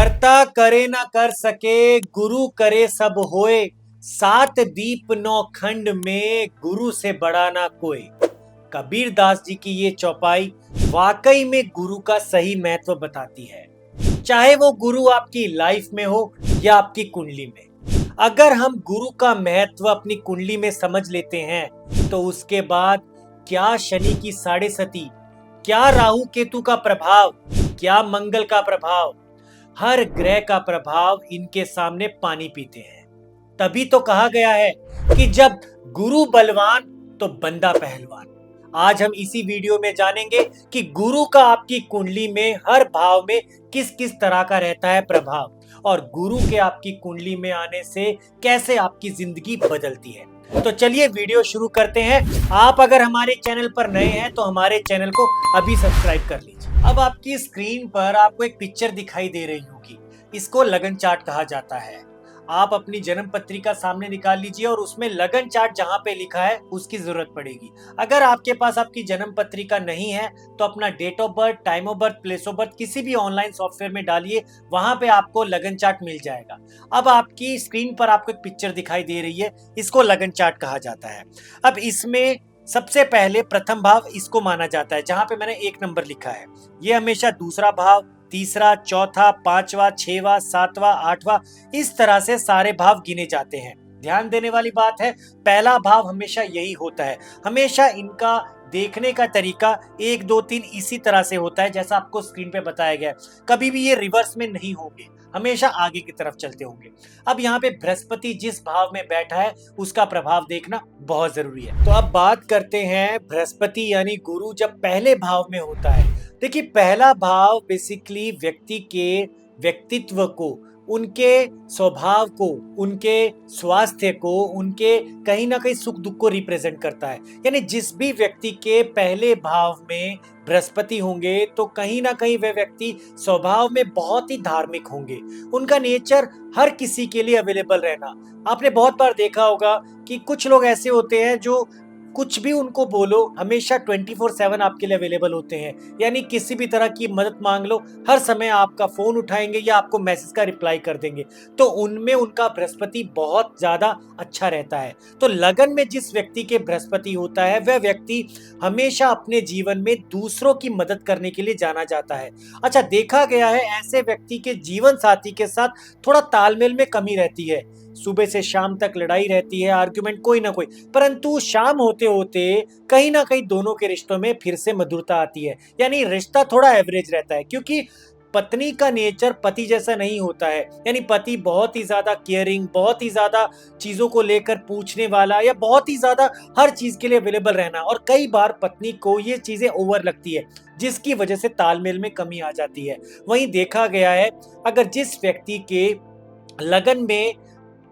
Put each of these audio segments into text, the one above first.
करता करे न कर सके, गुरु करे सब होए। सात दीप नौ खंड में, गुरु से बड़ा ना कोई। कबीर दास जी की ये चौपाई वाकई में गुरु का सही महत्व बताती है। चाहे वो गुरु आपकी लाइफ में हो या आपकी कुंडली में, अगर हम गुरु का महत्व अपनी कुंडली में समझ लेते हैं तो उसके बाद क्या शनि की साढ़े सती, क्या राहु केतु का प्रभाव, क्या मंगल का प्रभाव, हर ग्रह का प्रभाव इनके सामने पानी पीते हैं। तभी तो कहा गया है कि जब गुरु बलवान तो बंदा पहलवान। आज हम इसी वीडियो में जानेंगे कि गुरु का आपकी कुंडली में हर भाव में किस किस तरह का रहता है प्रभाव, और गुरु के आपकी कुंडली में आने से कैसे आपकी जिंदगी बदलती है। तो चलिए वीडियो शुरू करते हैं। आप अगर हमारे चैनल पर नए हैं तो हमारे चैनल को अभी सब्सक्राइब कर लीजिए। अब आपकी स्क्रीन पर आपको एक पिक्चर दिखाई दे रही होगी, इसको लगन चार्ट कहा जाता है। आप अपनी जन्म पत्रिका सामने निकाल लीजिए और उसमें लगन चार्ट जहां पे लिखा है उसकी जरूरत पड़ेगी। अगर आपके पास आपकी जन्म पत्रिका नहीं है तो अपना date of birth, time of birth, place of birth किसी भी ऑनलाइन सॉफ्टवेयर में डालिए, वहां पे आपको लगन चार्ट मिल जाएगा। अब आपकी स्क्रीन पर आपको एक पिक्चर दिखाई दे रही है, इसको लगन चार्ट कहा जाता है। अब इसमें सबसे पहले प्रथम भाव इसको माना जाता है, जहां पे मैंने 1 नंबर लिखा है। ये हमेशा दूसरा भाव, तीसरा, चौथा, पांचवा, छठवां, सातवां, आठवां, इस तरह से सारे भाव गिने जाते हैं। ध्यान देने वाली बात है, पहला भाव हमेशा यही होता है। हमेशा इनका देखने का तरीका 1 2 3 इसी तरह से होता है जैसा आपको स्क्रीन पे बताया गया है। कभी भी ये रिवर्स में नहीं होंगे, हमेशा आगे की तरफ चलते होंगे। अब यहाँ पे बृहस्पति जिस भाव में बैठा है उसका प्रभाव देखना बहुत जरूरी है। तो अब बात करते हैं बृहस्पति यानी गुरु जब पहले भाव में होता है। देखिए, पहला भाव बेसिकली व्यक्ति के व्यक्तित्व को, उनके स्वभाव को, उनके स्वास्थ्य को, उनके कहीं ना कहीं सुख दुख को रिप्रेजेंट करता है। यानी जिस भी व्यक्ति के पहले भाव में बृहस्पति होंगे तो कहीं ना कहीं वह व्यक्ति स्वभाव में बहुत ही धार्मिक होंगे। उनका नेचर हर किसी के लिए अवेलेबल रहना। आपने बहुत बार देखा होगा कि कुछ लोग ऐसे होते हैं जो कुछ भी उनको बोलो हमेशा 24/7 आपके लिए अवेलेबल होते हैं। यानी किसी भी तरह की मदद मांग लो, हर समय आपका फोन उठाएंगे या आपको मैसेज का रिप्लाई कर देंगे। तो उनमें उनका बृहस्पति बहुत ज्यादा अच्छा रहता है। तो लगन में जिस व्यक्ति के बृहस्पति होता है वह व्यक्ति हमेशा अपने जीवन में दूसरों की मदद करने के लिए जाना जाता है। अच्छा, देखा गया है ऐसे व्यक्ति के जीवन साथी के साथ थोड़ा तालमेल में कमी रहती है। सुबह से शाम तक लड़ाई रहती है, आर्ग्यूमेंट कोई ना कोई, परंतु शाम होते होते कहीं ना कहीं दोनों के रिश्तों में फिर से मधुरता आती है। यानी रिश्ता थोड़ा एवरेज रहता है, क्योंकि पत्नी का नेचर पति जैसा नहीं होता है। यानी पति बहुत ही ज्यादा केयरिंग, बहुत ही ज्यादा चीजों को लेकर पूछने वाला, या बहुत ही ज्यादा हर चीज के लिए अवेलेबल रहना, और कई बार पत्नी को ये चीजें ओवर लगती है जिसकी वजह से तालमेल में कमी आ जाती है। वहीं देखा गया है अगर जिस व्यक्ति के लगन में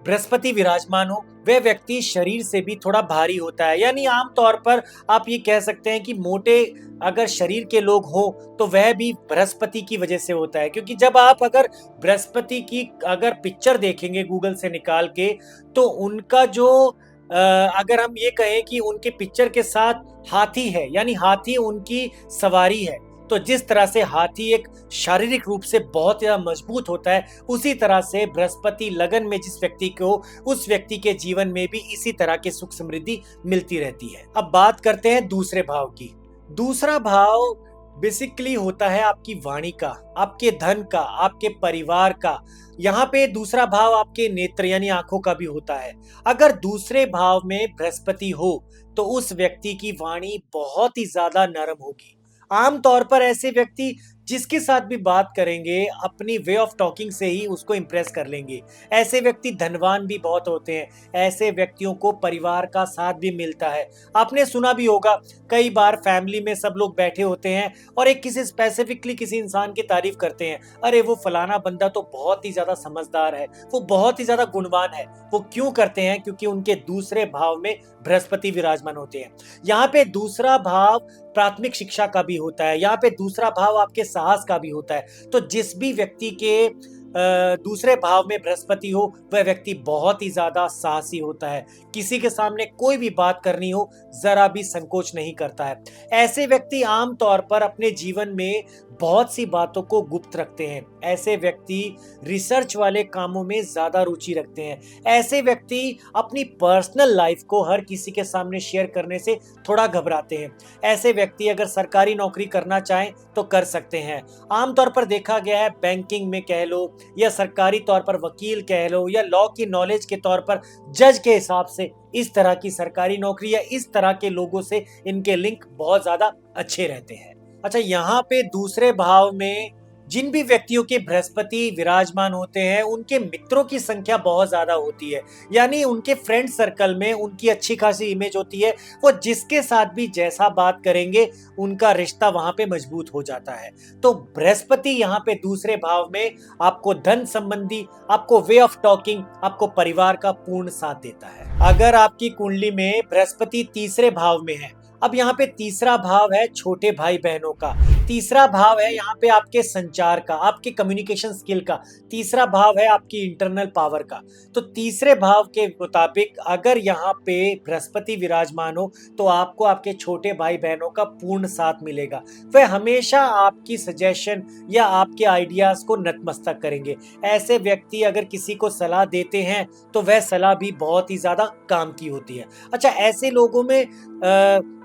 बृहस्पति विराजमान हो वह व्यक्ति शरीर से भी थोड़ा भारी होता है। यानी आमतौर पर आप ये कह सकते हैं कि मोटे अगर शरीर के लोग हो तो वह भी बृहस्पति की वजह से होता है। क्योंकि जब आप अगर बृहस्पति की अगर पिक्चर देखेंगे गूगल से निकाल के, तो उनका जो अगर हम ये कहें कि उनके पिक्चर के साथ हाथी है, यानी हाथी उनकी सवारी है, तो जिस तरह से हाथी एक शारीरिक रूप से बहुत ज्यादा मजबूत होता है, उसी तरह से बृहस्पति लगन में जिस व्यक्ति को, उस व्यक्ति के जीवन में भी इसी तरह की सुख समृद्धि मिलती रहती है। अब बात करते हैं दूसरे भाव की। दूसरा भाव बेसिकली होता है आपकी वाणी का, आपके धन का, आपके परिवार का। यहाँ पे दूसरा भाव आपके नेत्र यानी आंखों का भी होता है। अगर दूसरे भाव में बृहस्पति हो तो उस व्यक्ति की वाणी बहुत ही ज्यादा नरम होगी। आमतौर पर ऐसे व्यक्ति जिसके साथ भी बात करेंगे अपनी वे ऑफ टॉकिंग से ही उसको इंप्रेस कर लेंगे। ऐसे व्यक्ति धनवान भी बहुत होते हैं। ऐसे व्यक्तियों को परिवार का साथ भी मिलता है। आपने सुना भी होगा, कई बार फैमिली में सब लोग बैठे होते हैं और एक किसी स्पेसिफिकली किसी इंसान की तारीफ करते हैं, अरे वो फलाना बंदा तो बहुत ही ज्यादा समझदार है, वो बहुत ही ज्यादा गुणवान है। वो क्यों करते हैं? क्योंकि उनके दूसरे भाव में बृहस्पति विराजमान होते हैं। यहाँ पे दूसरा भाव प्राथमिक शिक्षा का भी होता है, यहाँ पे दूसरा भाव आपके साहस का भी होता है। तो जिस भी व्यक्ति के दूसरे भाव में बृहस्पति हो, वह व्यक्ति बहुत ही ज्यादा साहसी होता है। किसी के सामने कोई भी बात करनी हो, जरा भी संकोच नहीं करता है। ऐसे व्यक्ति आमतौर पर अपने जीवन में बहुत सी बातों को गुप्त रखते हैं। ऐसे व्यक्ति रिसर्च वाले कामों में ज्यादा रुचि रखते हैं। ऐसे व्यक्ति अपनी पर्सनल लाइफ को हर किसी के सामने शेयर करने से थोड़ा घबराते हैं। ऐसे व्यक्ति अगर सरकारी नौकरी करना चाहें तो कर सकते हैं। आमतौर पर देखा गया है, बैंकिंग में कह लो या सरकारी तौर पर वकील कह लो या लॉ की नॉलेज के तौर पर जज के हिसाब से, इस तरह की सरकारी नौकरी या इस तरह के लोगों से इनके लिंक बहुत ज्यादा अच्छे रहते हैं। अच्छा, यहाँ पे दूसरे भाव में जिन भी व्यक्तियों के बृहस्पति विराजमान होते हैं, उनके मित्रों की संख्या बहुत ज्यादा होती है। यानी उनके फ्रेंड सर्कल में उनकी अच्छी खासी इमेज होती है। वो जिसके साथ भी जैसा बात करेंगे, उनका रिश्ता वहां पे मजबूत हो जाता है। तो बृहस्पति यहाँ पे दूसरे भाव में आपको धन संबंधी, आपको वे ऑफ टॉकिंग, आपको परिवार का पूर्ण साथ देता है। अगर आपकी कुंडली में बृहस्पति तीसरे भाव में है, अब यहाँ पे तीसरा भाव है छोटे भाई बहनों का, तीसरा भाव है यहाँ पे आपके संचार का, आपके कम्युनिकेशन स्किल का, तीसरा भाव है आपकी इंटरनल पावर का। तो तीसरे भाव के मुताबिक अगर यहाँ पे बृहस्पति विराजमान हो तो आपको आपके छोटे भाई बहनों का पूर्ण साथ मिलेगा। वह हमेशा आपकी सजेशन या आपके आइडियाज को नतमस्तक करेंगे। ऐसे व्यक्ति अगर किसी को सलाह देते हैं तो वह सलाह भी बहुत ही ज्यादा काम की होती है। अच्छा, ऐसे लोगों में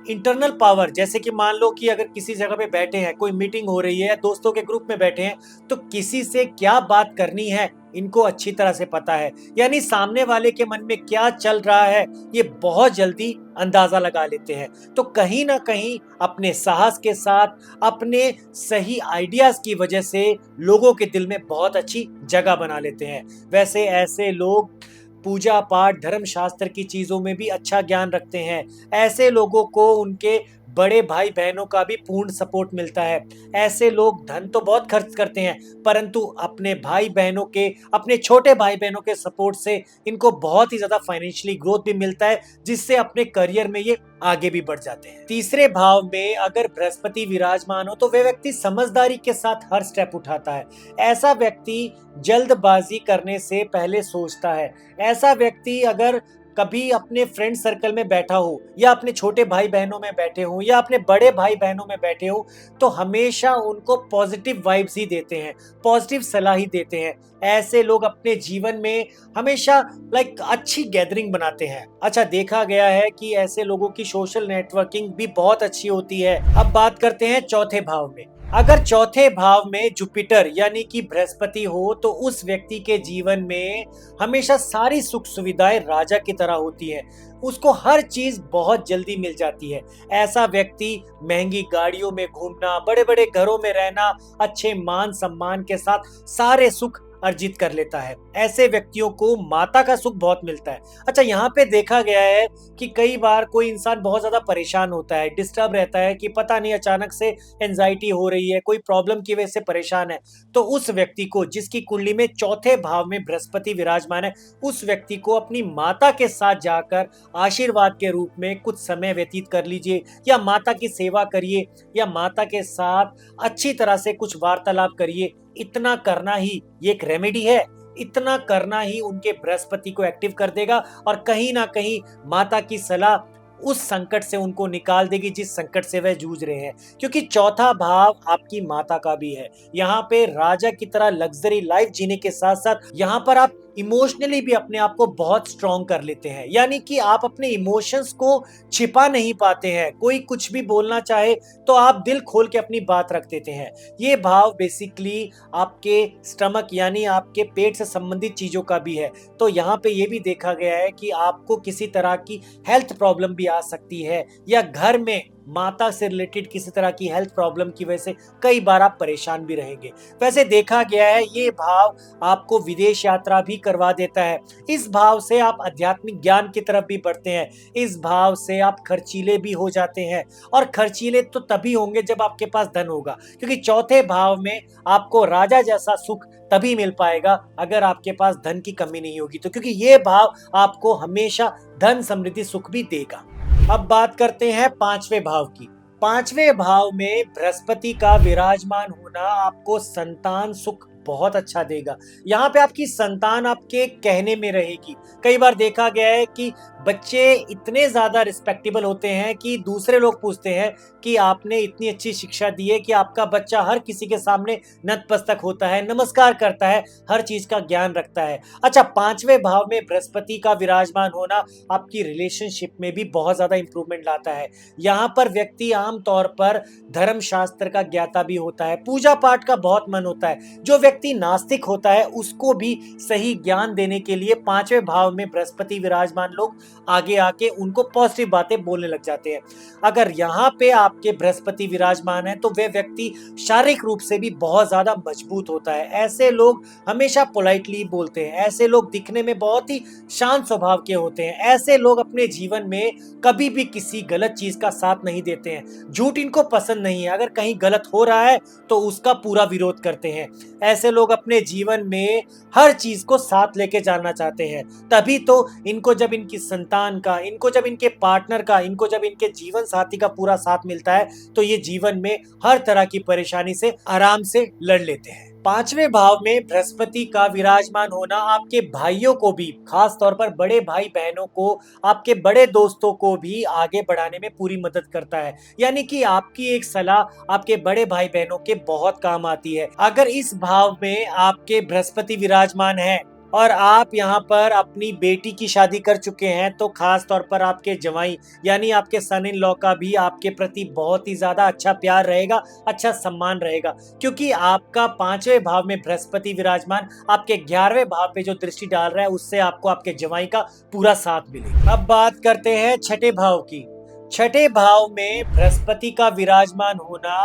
इंटरनल पावर, जैसे कि मान लो कि अगर किसी जगह पे बैठे हैं, कोई मीटिंग हो रही है या दोस्तों के ग्रुप में बैठे हैं, तो किसी से क्या बात करनी है इनको अच्छी तरह से पता है। यानी सामने वाले के मन में क्या चल रहा है ये बहुत जल्दी अंदाजा लगा लेते हैं। तो कहीं ना कहीं अपने साहस के साथ, अपने सही आइडियाज की वजह से लोगों के दिल में बहुत अच्छी जगह बना लेते हैं। वैसे ऐसे लोग पूजा पाठ, धर्म शास्त्र की चीजों में भी अच्छा ज्ञान रखते हैं। ऐसे लोगों को उनके बड़े भाई बहनों का भी पूर्ण सपोर्ट मिलता है। ऐसे लोग धन तो बहुत खर्च करते हैं, परंतु अपने भाई बहनों के, अपने छोटे भाई बहनों के सपोर्ट से इनको बहुत ही ज्यादा फाइनेंशियली ग्रोथ भी मिलता है, जिससे अपने करियर में ये आगे भी बढ़ जाते हैं। तीसरे भाव में अगर बृहस्पति विराजमान हो तो वह व्यक्ति समझदारी के साथ हर स्टेप उठाता है। ऐसा व्यक्ति जल्दबाजी करने से पहले सोचता है। ऐसा व्यक्ति अगर कभी अपने फ्रेंड सर्कल में बैठा हो या अपने छोटे भाई बहनों में बैठे हो या अपने बड़े भाई बहनों में बैठे हो, तो हमेशा उनको पॉजिटिव वाइब्स ही देते हैं, पॉजिटिव सलाह ही देते हैं। ऐसे लोग अपने जीवन में हमेशा अच्छी गैदरिंग बनाते हैं। अच्छा, देखा गया है कि ऐसे लोगों की सोशल नेटवर्किंग भी बहुत अच्छी होती है। अब बात करते हैं चौथे भाव में। अगर चौथे भाव में जुपिटर यानी कि बृहस्पति हो तो उस व्यक्ति के जीवन में हमेशा सारी सुख सुविधाएं राजा की तरह होती है। उसको हर चीज बहुत जल्दी मिल जाती है। ऐसा व्यक्ति महंगी गाड़ियों में घूमना, बड़े बड़े घरों में रहना, अच्छे मान सम्मान के साथ सारे सुख अर्जित कर लेता है। ऐसे व्यक्तियों को माता का सुख बहुत मिलता है। अच्छा, यहाँ पे देखा गया है कि कई बार कोई इंसान बहुत ज्यादा परेशान होता है, डिस्टर्ब रहता है कि पता नहीं अचानक से एंजाइटी हो रही है, कोई प्रॉब्लम की वजह से परेशान है, तो उस व्यक्ति को, जिसकी कुंडली में चौथे भाव में बृहस्पति विराजमान है, उस व्यक्ति को अपनी माता के साथ जाकर आशीर्वाद के रूप में कुछ समय व्यतीत कर लीजिए, या माता की सेवा करिए, या माता के साथ अच्छी तरह से कुछ वार्तालाप करिए। इतना करना ही, ये एक रेमेडी है, इतना करना ही उनके बृहस्पति को एक्टिव कर देगा और कहीं ना कहीं माता की सलाह उस संकट से उनको निकाल देगी जिस संकट से वह जूझ रहे हैं। क्योंकि चौथा भाव आपकी माता का भी है। यहाँ पे राजा की तरह लग्जरी लाइफ जीने के साथ साथ यहाँ पर आप इमोशनली भी अपने आप को बहुत स्ट्रॉन्ग कर लेते हैं। यानी कि आप अपने इमोशंस को छिपा नहीं पाते हैं। कोई कुछ भी बोलना चाहे तो आप दिल खोल के अपनी बात रख देते हैं। ये भाव बेसिकली आपके स्टमक यानी आपके पेट से संबंधित चीजों का भी है। तो यहाँ पे ये भी देखा गया है कि आपको किसी तरह की हेल्थ प्रॉब्लम भी आ सकती है, या घर में माता से रिलेटेड किसी तरह की हेल्थ प्रॉब्लम की वजह से कई बार आप परेशान भी रहेंगे। वैसे देखा गया है ये भाव आपको विदेश यात्रा भी करवा देता है। इस भाव से आप आध्यात्मिक ज्ञान की तरफ भी बढ़ते हैं। इस भाव से आप खर्चीले भी हो जाते हैं, और खर्चीले तो तभी होंगे जब आपके पास धन होगा, क्योंकि चौथे भाव में आपको राजा जैसा सुख तभी मिल पाएगा अगर आपके पास धन की कमी नहीं होगी। तो क्योंकि ये भाव आपको हमेशा धन समृद्धि सुख भी देगा। अब बात करते हैं पांचवें भाव की। पांचवें भाव में बृहस्पति का विराजमान होना आपको संतान सुख बहुत अच्छा देगा। यहाँ पे आपकी संतान आपके कहने में रहेगी। कई बार देखा गया है कि बच्चे इतने ज़्यादा रिस्पेक्टेबल होते हैं कि दूसरे लोग पूछते हैं कि आपने इतनी अच्छी शिक्षा दी है कि आपका बच्चा हर किसी के सामने नतमस्तक होता है, नमस्कार करता है, हर चीज़ का ज्ञान रखता है। अच्छा, 5वें भाव में बृहस्पति का विराजमान होना आपकी रिलेशनशिप में भी बहुत ज़्यादा इंप्रूवमेंट लाता है। यहाँ पर व्यक्ति आम तौर पर धर्म शास्त्र का ज्ञाता भी होता है, पूजा पाठ का बहुत मन होता है। जो व्यक्ति नास्तिक होता है उसको भी सही ज्ञान देने के लिए 5वें भाव में बृहस्पति विराजमान लोग आगे आके उनको पॉजिटिव बातें बोलने लग जाते हैं। अगर यहाँ पे आपके बृहस्पति विराजमान है तो वह व्यक्ति शारीरिक रूप से भी बहुत ज्यादा मजबूत होता है। ऐसे लोग हमेशा पोलाइटली बोलते हैं, ऐसे लोग दिखने में बहुत ही शांत स्वभाव के होते हैं, ऐसे लोग अपने जीवन में कभी भी किसी गलत चीज का साथ नहीं देते हैं। झूठ इनको पसंद नहीं है, अगर कहीं गलत हो रहा है तो उसका पूरा विरोध करते हैं। ऐसे लोग अपने जीवन में हर चीज को साथ लेके जाना चाहते हैं। तभी तो इनको जब इनकी संतान का, इनको जब इनके पार्टनर का, इनको जब इनके जीवन साथी का पूरा साथ मिलता है तो ये जीवन में हर तरह की परेशानी से आराम से लड़ लेते हैं। 5वें भाव में बृहस्पति का विराजमान होना आपके भाइयों को भी, खास तौर पर बड़े भाई बहनों को, आपके बड़े दोस्तों को भी आगे बढ़ाने में पूरी मदद करता है। यानी कि आपकी एक सलाह आपके बड़े भाई बहनों के बहुत काम आती है। अगर इस भाव में आपके बृहस्पति विराजमान है और आप यहाँ पर अपनी बेटी की शादी कर चुके हैं तो खास तौर पर आपके जवाई यानी आपके सन इन लॉ का भी आपके प्रति बहुत ही ज्यादा अच्छा प्यार रहेगा, अच्छा सम्मान रहेगा, क्योंकि आपका 5वें भाव में बृहस्पति विराजमान आपके 11वें भाव पे जो दृष्टि डाल रहा है उससे आपको आपके जवाई का पूरा साथ मिलेगा। अब बात करते हैं छठे भाव की। छठे भाव में बृहस्पति का विराजमान होना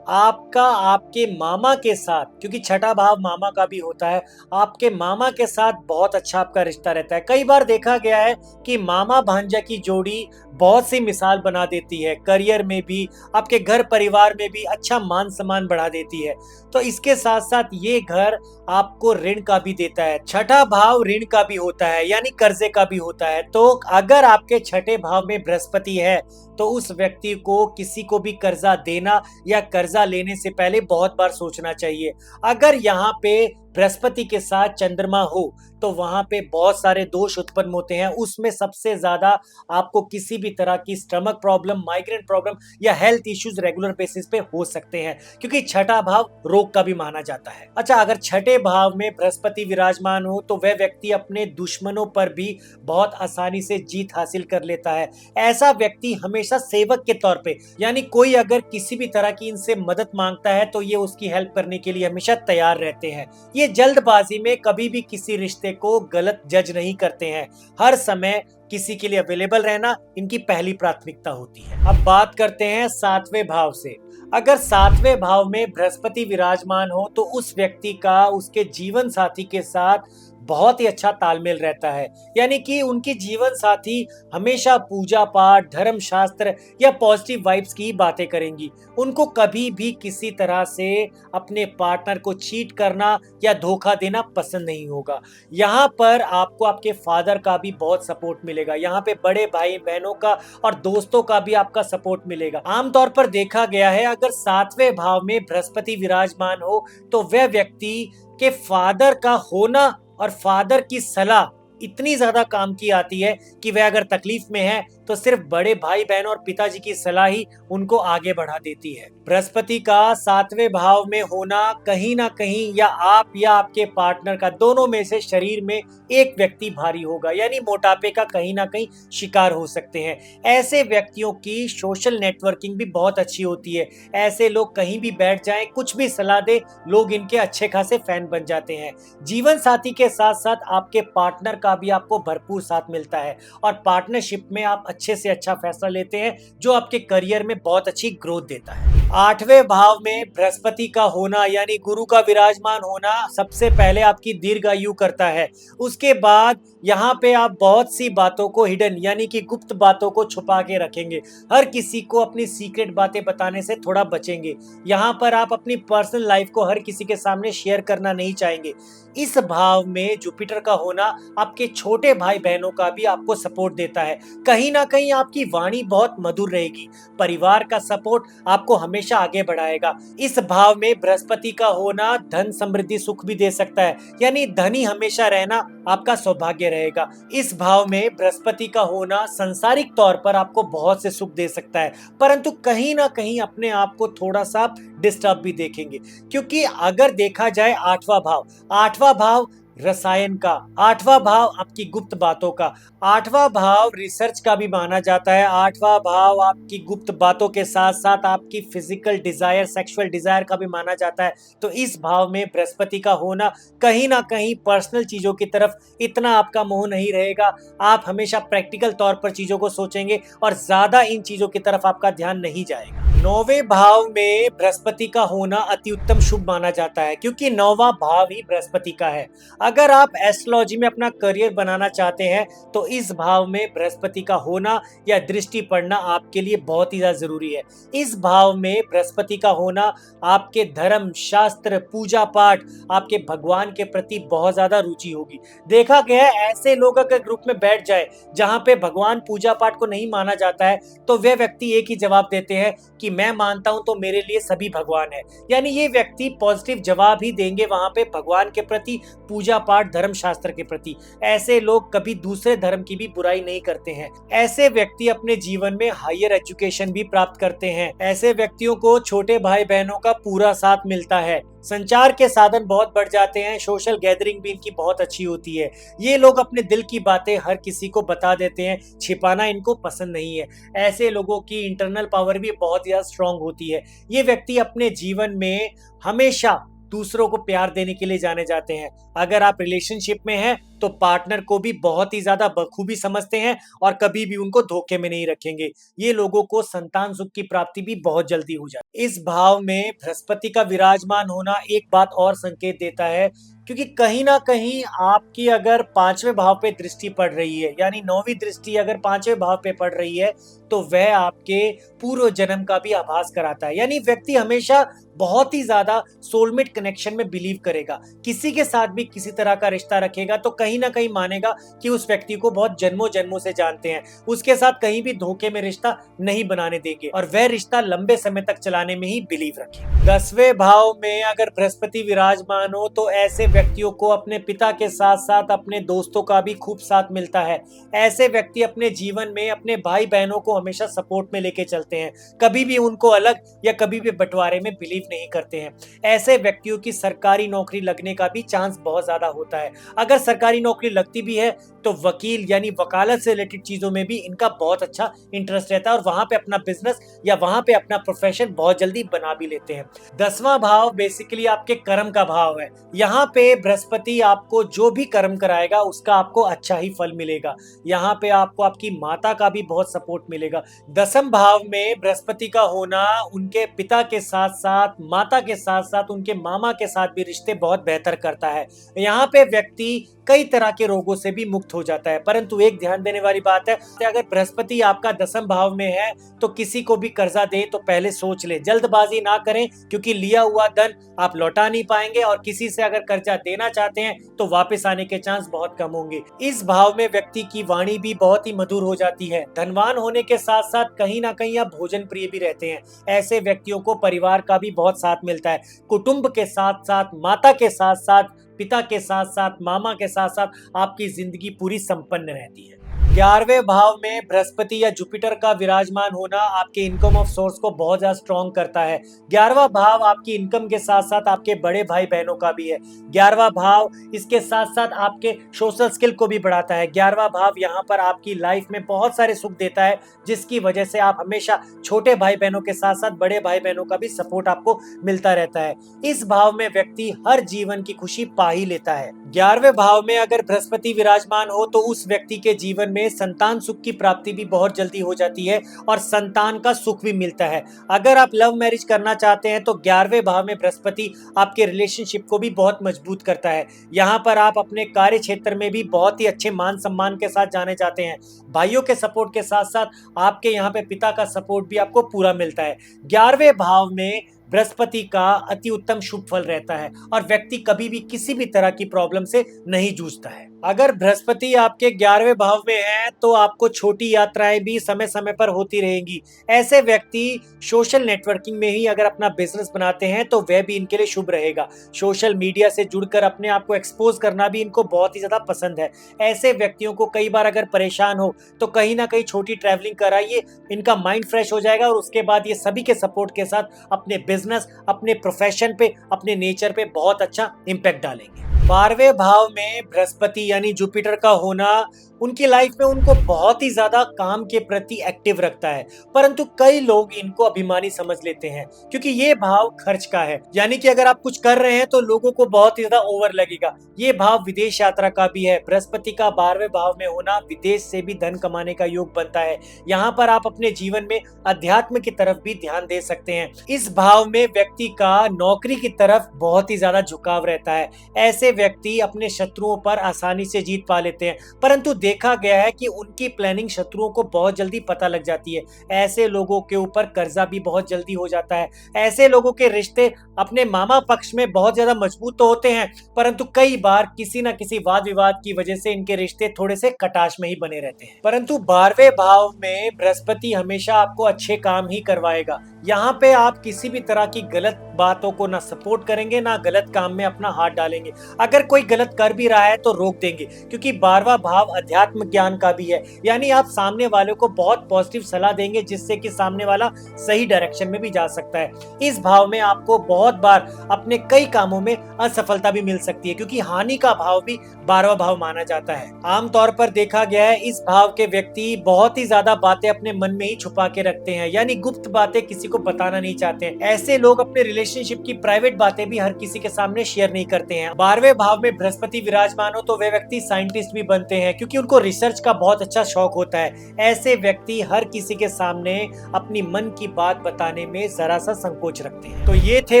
आपका आपके मामा के साथ, क्योंकि छठा भाव मामा का भी होता है, आपके मामा के साथ बहुत अच्छा आपका रिश्ता रहता है। कई बार देखा गया है कि मामा भांजा की जोड़ी बहुत सी मिसाल बना देती है, करियर में भी, आपके घर परिवार में भी अच्छा मान सम्मान बढ़ा देती है। तो इसके साथ साथ ये घर आपको ऋण का भी देता है। छठा भाव ऋण का भी होता है यानी कर्जे का भी होता है। तो अगर आपके छठे भाव में बृहस्पति है तो उस व्यक्ति को किसी को भी कर्जा देना या कर्जा लेने से पहले बहुत बार सोचना चाहिए। अगर यहाँ पे बृहस्पति के साथ चंद्रमा हो तो वहां पे बहुत सारे दोष उत्पन्न होते हैं। उसमें सबसे ज्यादा आपको किसी भी तरह की स्टमक प्रॉब्लम, माइग्रेन प्रॉब्लम या हेल्थ इश्यूज रेगुलर बेसिस पे हो सकते हैं, क्योंकि छठा भाव रोग का भी माना जाता है। अच्छा, अगर छठे भाव में बृहस्पति विराजमान हो तो वह व्यक्ति अपने दुश्मनों पर भी बहुत आसानी से जीत हासिल कर लेता है। ऐसा व्यक्ति हमेशा सेवक के तौर पे, यानी कोई अगर किसी भी तरह की इनसे मदद मांगता है तो ये उसकी हेल्प करने के लिए हमेशा तैयार रहते हैं। ये जल्दबाजी में कभी भी किसी रिश्ते को गलत जज नहीं करते हैं। हर समय किसी के लिए अवेलेबल रहना इनकी पहली प्राथमिकता होती है। अब बात करते हैं 7वें भाव से। अगर 7वें भाव में बृहस्पति विराजमान हो तो उस व्यक्ति का उसके जीवन साथी के साथ बहुत ही अच्छा तालमेल रहता है। यानी कि उनकी जीवन साथी हमेशा पूजा पाठ, धर्म शास्त्र या पॉजिटिव वाइब्स की बातें करेंगी। उनको कभी भी किसी तरह से अपने पार्टनर को चीट करना या धोखा देना पसंद नहीं होगा। यहाँ पर आपको आपके फादर का भी बहुत सपोर्ट मिलेगा। यहाँ पे बड़े भाई बहनों का और दोस्तों का भी आपका सपोर्ट मिलेगा। आमतौर पर देखा गया है अगर 7वें भाव में बृहस्पति विराजमान हो तो वह व्यक्ति के फादर का होना और फादर की सलाह इतनी ज्यादा काम की आती है कि वह अगर तकलीफ में है तो सिर्फ बड़े भाई बहन और पिताजी की सलाह ही उनको आगे बढ़ा देती है। बृहस्पति का 7वें भाव में होना कहीं ना कहीं या आप या आपके पार्टनर का, दोनों में से शरीर में एक व्यक्ति भारी होगा, यानी मोटापे का कहीं ना कहीं शिकार हो सकते हैं। ऐसे व्यक्तियों की सोशल नेटवर्किंग भी बहुत अच्छी होती है। ऐसे लोग कहीं भी बैठ जाएं, कुछ भी सलाह दे, लोग इनके अच्छे खासे फैन बन जाते हैं। जीवन साथी के साथ साथ आपके पार्टनर का भी आपको भरपूर साथ मिलता है और पार्टनरशिप में आप अच्छे से अच्छा फैसला लेते हैं जो आपके करियर में बहुत अच्छी ग्रोथ देता है। 8वें भाव में बृहस्पति का होना यानी गुरु का विराजमान होना सबसे पहले आपकी दीर्घायु करता है। उसके बाद यहाँ पे आप बहुत सी बातों को हिडन यानी कि गुप्त बातों को छुपा के रखेंगे। हर किसी को अपनी सीक्रेट बातें बताने से थोड़ा बचेंगे। यहाँ पर आप अपनी पर्सनल लाइफ को हर किसी के सामने शेयर करना नहीं चाहेंगे। इस भाव में जुपिटर का होना आपके छोटे भाई बहनों का भी आपको सपोर्ट देता है। कहीं ना कहीं आपकी वाणी बहुत मधुर रहेगी। परिवार का सपोर्ट आपको हमेशा हमेशा आगे बढ़ाएगा। इस भाव में बृहस्पति का होना धन समृद्धि सुख भी दे सकता है, यानी धनी हमेशा रहना आपका सौभाग्य रहेगा। इस भाव में बृहस्पति का होना सांसारिक तौर पर आपको बहुत से सुख दे सकता है, परंतु कहीं ना कहीं अपने आप को थोड़ा सा डिस्टर्ब भी देखेंगे, क्योंकि अगर देखा जाए आठवां भाव रसायन का, आठवां भाव आपकी गुप्त बातों का, आठवां भाव रिसर्च का भी माना जाता है। आठवां भाव आपकी गुप्त बातों के साथ साथ आपकी फिजिकल डिजायर, सेक्सुअल डिजायर का भी माना जाता है। तो इस भाव में बृहस्पति का होना कहीं ना कहीं पर्सनल चीजों की तरफ इतना आपका मोह नहीं रहेगा। आप हमेशा प्रैक्टिकल तौर पर चीजों को सोचेंगे और ज्यादा इन चीजों की तरफ आपका ध्यान नहीं जाएगा। नौवें भाव में बृहस्पति का होना अति उत्तम शुभ माना जाता है, क्योंकि नौवां भाव ही बृहस्पति का है। अगर आप एस्ट्रोलॉजी में अपना करियर बनाना चाहते हैं तो इस भाव में बृहस्पति का होना या दृष्टि पड़ना आपके लिए बहुत ही ज्यादा जरूरी है। इस भाव में बृहस्पति का होना आपके धर्म, शास्त्र, पूजा पाठ, आपके भगवान के प्रति बहुत ज्यादा रुचि होगी। देखा गया है ऐसे लोग अगर ग्रुप में बैठ जाए जहां पे भगवान, पूजा पाठ को नहीं माना जाता है, तो वे व्यक्ति एक ही जवाब देते हैं कि मैं मानता हूं तो मेरे लिए सभी भगवान है। यानी ये व्यक्ति पॉजिटिव जवाब ही देंगे वहां पे भगवान के प्रति, पूजा पाठ, धर्म शास्त्र के प्रति। ऐसे लोग कभी दूसरे धर्म की भी बुराई नहीं करते हैं। ऐसे व्यक्ति अपने जीवन में हायर एजुकेशन भी प्राप्त करते हैं। ऐसे व्यक्तियों को छोटे भाई बहनों का पूरा साथ मिलता है। संचार के साधन बहुत बढ़ जाते हैं। सोशल गैदरिंग भी इनकी बहुत अच्छी होती है। ये लोग अपने दिल की बातें हर किसी को बता देते हैं, छिपाना इनको पसंद नहीं है। ऐसे लोगों की इंटरनल पावर भी बहुत ज्यादा स्ट्रांग होती है। ये व्यक्ति अपने जीवन में हमेशा दूसरों को प्यार देने के लिए जाने जाते हैं। अगर आप रिलेशनशिप में हैं तो पार्टनर को भी बहुत ही ज्यादा बखूबी समझते हैं और कभी भी उनको धोखे में नहीं रखेंगे। ये लोगों को संतान सुख की प्राप्ति भी बहुत जल्दी हो जाती है। इस भाव में बृहस्पति का विराजमान होना एक बात और संकेत देता है, क्योंकि कहीं ना कहीं आपकी अगर पांचवें भाव पे दृष्टि पड़ रही है, यानी नौवीं दृष्टि अगर पांचवें भाव पे पड़ रही है, तो वह आपके पूर्व जन्म का भी आभास कराता है। यानी व्यक्ति हमेशा बहुत ही ज्यादा सोलमेट कनेक्शन में बिलीव करेगा। किसी के साथ भी किसी तरह का रिश्ता रखेगा तो कहीं ना कहीं मानेगा कि उस व्यक्ति को बहुत जन्मों जन्मों से जानते हैं। उसके साथ कहीं भी धोखे में रिश्ता नहीं बनाने देंगे और वह रिश्ता लंबे समय तक चलाने में ही बिलीव रखेंगे। 10वें भाव में अगर बृहस्पति विराजमान हो तो ऐसे व्यक्तियों को अपने पिता के साथ साथ अपने दोस्तों का भी खूब साथ मिलता है। ऐसे व्यक्ति अपने जीवन में अपने भाई बहनों को हमेशा सपोर्ट में लेके चलते हैं, कभी भी उनको अलग या कभी भी बंटवारे में बिलीव नहीं करते हैं। ऐसे व्यक्तियों की सरकारी नौकरी लगने का भी चांस बहुत ज्यादा होता है। अगर सरकारी नौकरी लगती भी है तो वकील यानी वकालत से रिलेटेड चीजों में भी इनका बहुत अच्छा इंटरेस्ट रहता है और वहां पे अपना बिजनेस या वहां पे अपना प्रोफेशन बहुत जल्दी बना भी लेते हैं। 10वां भाव बेसिकली आपके कर्म का भाव है। यहाँ पे बृहस्पति आपको जो भी कर्म कराएगा उसका आपको अच्छा ही फल मिलेगा। यहाँ पे आपको आपकी माता का भी बहुत सपोर्ट मिलेगा। 10वें भाव में बृहस्पति का होना उनके पिता के साथ साथ, माता के साथ साथ उनके मामा के साथ भी रिश्ते बहुत बेहतर करता है। यहाँ पे व्यक्ति कई तरह के रोगों से भी मुक्त हो जाता है। परंतु एक ध्यान देने वाली बात है, अगर बृहस्पति आपका 10वें भाव में है तो किसी को भी कर्जा दे तो पहले सोच ले, जल्दबाजी ना करें, क्योंकि लिया हुआ धन आप लौटा नहीं पाएंगे और किसी से अगर कर्जा देना चाहते हैं तो वापस आने के चांस बहुत कम होंगे। इस भाव में व्यक्ति की वाणी भी बहुत ही मधुर हो जाती है। धनवान होने के साथ साथ कहीं ना कहीं आप भोजन प्रिय भी रहते हैं। ऐसे व्यक्तियों को परिवार का भी बहुत साथ मिलता है। कुटुंब के साथ साथ, माता के साथ साथ, पिता के साथ साथ, मामा के साथ साथ आपकी जिंदगी पूरी संपन्न रहती है। 11वें भाव में बृहस्पति या जुपिटर का विराजमान होना आपके इनकम ऑफ सोर्स को बहुत ज्यादा स्ट्रॉन्ग करता है। 11वां भाव आपकी इनकम के साथ साथ आपके बड़े भाई बहनों का भी है। 11वां भाव इसके साथ साथ आपके सोशल स्किल को भी बढ़ाता है। 11वां भाव यहाँ पर आपकी लाइफ में बहुत सारे सुख देता है, जिसकी वजह से आप हमेशा छोटे भाई बहनों के साथ साथ बड़े भाई बहनों का भी सपोर्ट आपको मिलता रहता है। इस भाव में व्यक्ति हर जीवन की खुशी पा ही लेता है। 11वें भाव में अगर बृहस्पति विराजमान हो तो उस व्यक्ति के जीवन में संतान सुख की प्राप्ति भी बहुत जल्दी हो जाती है और संतान का सुख भी मिलता है। अगर आप लव मैरिज करना चाहते हैं तो 11वें भाव में बृहस्पति आपके रिलेशनशिप को भी बहुत मजबूत करता है। यहाँ पर आप अपने कार्य क्षेत्र में भी बहुत ही अच्छे मान सम्मान के साथ जाने जाते हैं। भाइयों के सपोर्ट के साथ साथ आपके यहाँ पे पिता का सपोर्ट भी आपको पूरा मिलता है। 11वें भाव में बृहस्पति का अति उत्तम शुभ फल रहता है और व्यक्ति कभी भी किसी भी तरह की प्रॉब्लम से नहीं जूझता है। अगर बृहस्पति आपके 11वें भाव में है तो आपको छोटी यात्राएं भी समय समय पर होती रहेंगी। ऐसे व्यक्ति सोशल नेटवर्किंग में ही अगर अपना बिजनेस बनाते हैं तो वह भी इनके लिए शुभ रहेगा। सोशल मीडिया से जुड़कर अपने आप को एक्सपोज करना भी इनको बहुत ही ज्यादा पसंद है। ऐसे व्यक्तियों को कई बार अगर परेशान हो तो कहीं ना कहीं छोटी ट्रैवलिंग कराइए, इनका माइंड फ्रेश हो जाएगा और उसके बाद ये सभी के सपोर्ट के साथ अपने बिजनेस, अपने प्रोफेशन पे, अपने नेचर पे बहुत अच्छा इम्पैक्ट डालेंगे। 12वें भाव में बृहस्पति यानी जुपिटर का होना उनकी लाइफ में उनको बहुत ही ज्यादा काम के प्रति एक्टिव रखता है, परंतु कई लोग इनको अभिमानी समझ लेते हैं क्योंकि ये भाव खर्च का है। यानी कि अगर आप कुछ कर रहे हैं तो लोगों को बहुत ही ज्यादा ओवर लगेगा। ये भाव विदेश यात्रा का भी है। बृहस्पति का 12वें भाव में होना विदेश से भी धन कमाने का योग बनता है। यहाँ पर आप अपने जीवन में अध्यात्म की तरफ भी ध्यान दे सकते हैं। इस भाव में व्यक्ति का नौकरी की तरफ बहुत ही ज्यादा झुकाव रहता है। ऐसे व्यक्ति अपने शत्रुओं पर आसानी से जीत पा लेते हैं, परंतु देखा गया है कि उनकी प्लानिंग शत्रुओं को बहुत जल्दी पता लग जाती है। ऐसे लोगों के ऊपर कर्जा भी बहुत जल्दी हो जाता है। ऐसे लोगों के रिश्ते अपने मामा पक्ष में बहुत ज्यादा मजबूत तो होते हैं, परंतु कई बार किसी न किसी वाद विवाद की वजह से इनके रिश्ते थोड़े से कटाश में ही बने रहते हैं। परंतु 12वें भाव में बृहस्पति हमेशा आपको अच्छे काम ही करवाएगा। यहाँ पे आप किसी भी तरह की गलत बातों को ना सपोर्ट करेंगे, ना गलत काम में अपना हाथ डालेंगे। अगर कोई गलत कर भी रहा है तो रोक देंगे, क्योंकि 12वां भाव अध्यात्म ज्ञान का भी है। यानी आप सामने वाले को बहुत पॉजिटिव सलाह देंगे जिससे कि सामने वाला सही डायरेक्शन में भी जा सकता है। इस भाव में आपको बहुत बार अपने कई कामों में असफलता भी मिल सकती है, क्योंकि हानि का भाव भी 12वां भाव माना जाता है। आमतौर पर देखा गया है इस भाव के व्यक्ति बहुत ही ज्यादा बातें अपने मन में ही छुपा के रखते हैं, यानी गुप्त बातें किसी को बताना नहीं चाहते हैं। ऐसे लोग अपने रिलेशनशिप की प्राइवेट बातें भी हर किसी के सामने शेयर नहीं करते हैं। 12वें भाव में बृहस्पति विराजमान हो तो वे व्यक्ति साइंटिस्ट भी बनते हैं, क्योंकि उनको रिसर्च का बहुत अच्छा शौक होता है। ऐसे व्यक्ति हर किसी के सामने अपनी मन की बात बताने में जरा सा संकोच रखते हैं। तो ये थे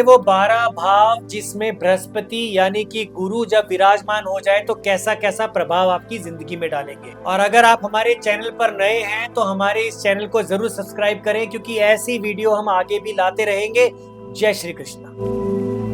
वो 12 भाव जिसमें बृहस्पति यानी कि गुरु जब विराजमान हो जाए तो कैसा कैसा प्रभाव आपकी जिंदगी में डालेंगे। और अगर आप हमारे चैनल पर नए हैं तो हमारे इस चैनल को जरूर सब्सक्राइब करें, क्योंकि ऐसी वीडियो हम आगे भी लाते रहेंगे। जय श्री कृष्ण।